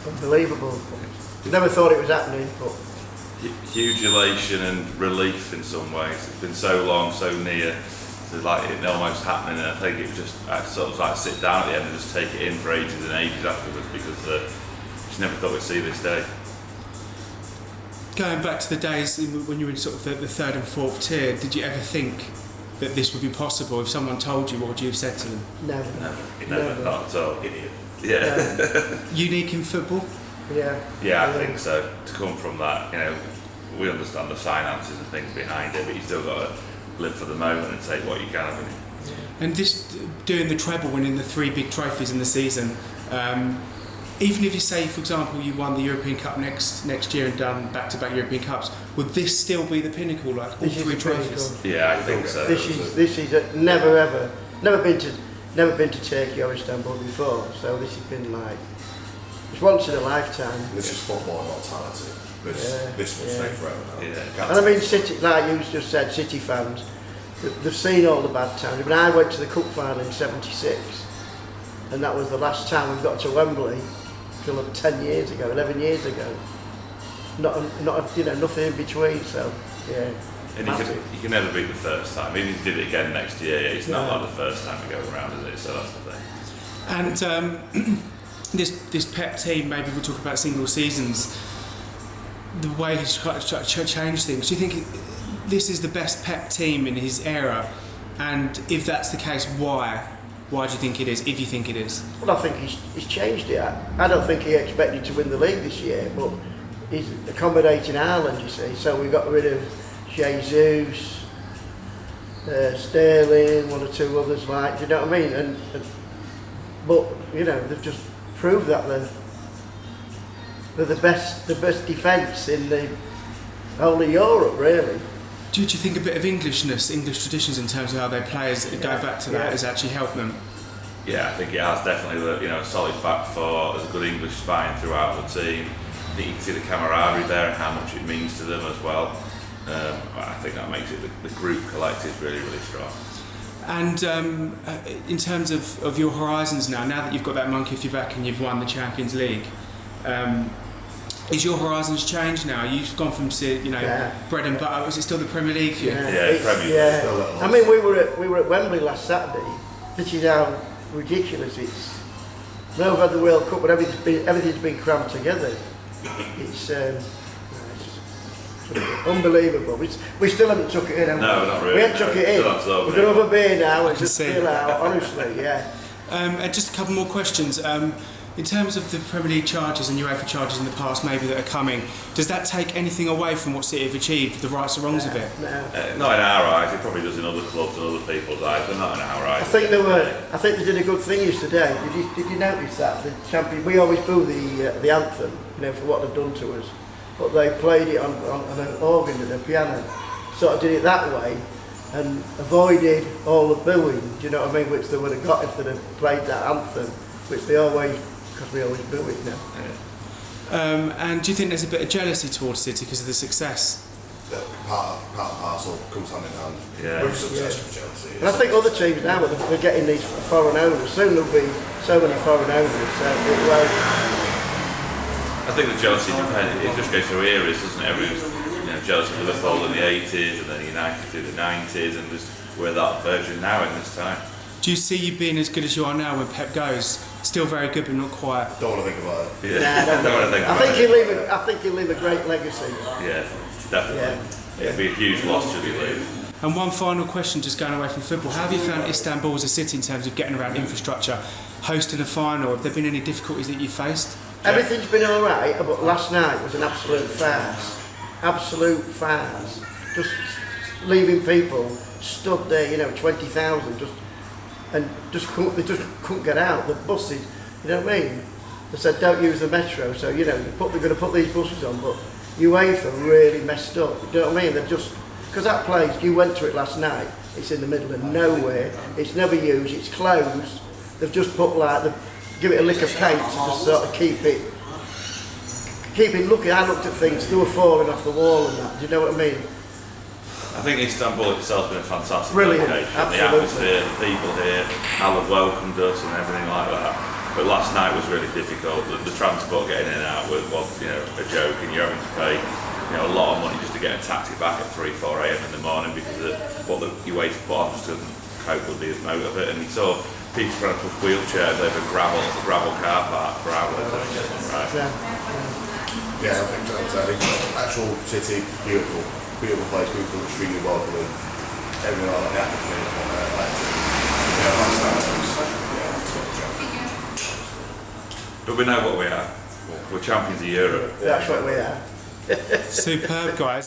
unbelievable. Never thought it was happening, but huge elation and relief in some ways. It's been so long, so near to like it almost happening, and I think it was just I sort of like sit down at the end and just take it in for ages and ages afterwards because just never thought we'd see this day. Going back to the days when you were in sort of the third and fourth tier, did you ever think that this would be possible? If someone told you, what would you have said to them? never. Never, not at all. Idiot. Yeah. Unique in football? Yeah. Yeah, I think so. To come from that, we understand the finances and things behind it, but you still got to live for the moment and take what you can of it. And this, doing the treble, winning the 3 big trophies in the season, even if you say, for example, you won the European Cup next year and done back-to-back European Cups, would this still be the pinnacle, like all 3 trophies? Yeah, I think so. This is never been to Turkey or Istanbul before, so this has been like it's once in a lifetime. This is football mortality. This will stay forever now. Yeah. And I mean, City, like you just said, City fans, they've seen all the bad times. I mean, I went to the cup final in '76, and that was the last time we got to Wembley till 10 years ago, 11 years ago. Not nothing in between. So yeah. And you can never beat the first time. Even if you did it again next year, it's not like the first time we go around, is it? So that's the thing. And this Pep team, maybe we'll talk about single seasons, the way he's changed things. Do you think this is the best Pep team in his era? And if that's the case, why? Why do you think it is, if you think it is? Well, I think he's changed it. I don't think he expected to win the league this year, but he's accommodating Ireland, you see. So we got rid of Jesus, Sterling, 1 or 2 others, like, do you know what I mean? But they've just proved that they're the best defence in the whole of Europe, really. Do you think a bit of English traditions in terms of how they play, go back to that, has actually helped them? Yeah, I think it has definitely. A solid back four, there's a good English spine throughout the team. I think you can see the camaraderie there and how much it means to them as well. I think that makes it the group collective really, really strong. And in terms of your horizons now that you've got that monkey off your back and you've won the Champions League, is your horizons changed now? You've gone from bread and butter. Was it still the Premier League for you? Yeah, Premier League. Yeah. I mean, we were at Wembley last Saturday. This is how ridiculous it's. Now we've had the World Cup, but everything's been crammed together. It's unbelievable. We still haven't took it in. No, not really. We haven't took it in. We're going to have a beer now and just chill out. Honestly, yeah. And just a couple more questions. In terms of the Premier League charges and UEFA charges in the past, maybe that are coming, does that take anything away from what City have achieved, the rights and wrongs of it? No. Not in our eyes. It probably does in other clubs and other people's eyes, but not in our eyes. I think they did a good thing yesterday. Did you notice that the champion? We always boo the anthem, for what they've done to us, but they played it on an organ and a piano. Sort of did it that way and avoided all the booing. Do you know what I mean? Which they would have got if they'd have played that anthem, which they always. Because we always do it now. Yeah. And do you think there's a bit of jealousy towards City because of the success? Part and parcel comes hand in hand. Yeah. With success with jealousy. And I think other teams now are getting these foreign owners. Soon there'll be so many foreign owners. I think the jealousy depends. It just goes through eras, doesn't it? Everyone's jealous of Liverpool in the 80s and then United through the 90s, and just we're that version now in this time. Do you see you being as good as you are now when Pep goes? Still very good, but not quite. Don't want to think about it. Yeah, don't want to think about it. I think he'll leave a great legacy. Yeah, definitely. Yeah. It'd be a huge loss should he leave. And one final question, just going away from football. How have you found Istanbul as a city in terms of getting around infrastructure, hosting a final? Have there been any difficulties that you've faced? Everything's been all right, but last night was an absolute farce. Absolute farce. Just leaving people stood there, 20,000, they just couldn't get out. The buses, you know what I mean? They said don't use the metro, so they're going to put these buses on, but UEFA really messed up. You know what I mean? They're just because that place, you went to it last night. It's in the middle of nowhere. It's never used. It's closed. They've just put give it a lick of paint to just sort of keep it looking. I looked at things; they were falling off the wall and that. Do you know what I mean? I think Istanbul itself has been a fantastic Brilliant, location. absolutely. The atmosphere, the people here, how they've welcomed us and everything like that. But last night was really difficult. The transport getting in and out was a joke, and you're having to pay a lot of money just to get a taxi back at 3-4 a.m. in the morning because what you wait for just doesn't cope with the amount of it. And you saw people trying to push wheelchairs over gravel car park for hours. Right. Yeah, I think so. Actual city, beautiful place. People are extremely welcoming. Everyone like the atmosphere. But we know what we are. We're champions of Europe. That's what we are. Superb, guys.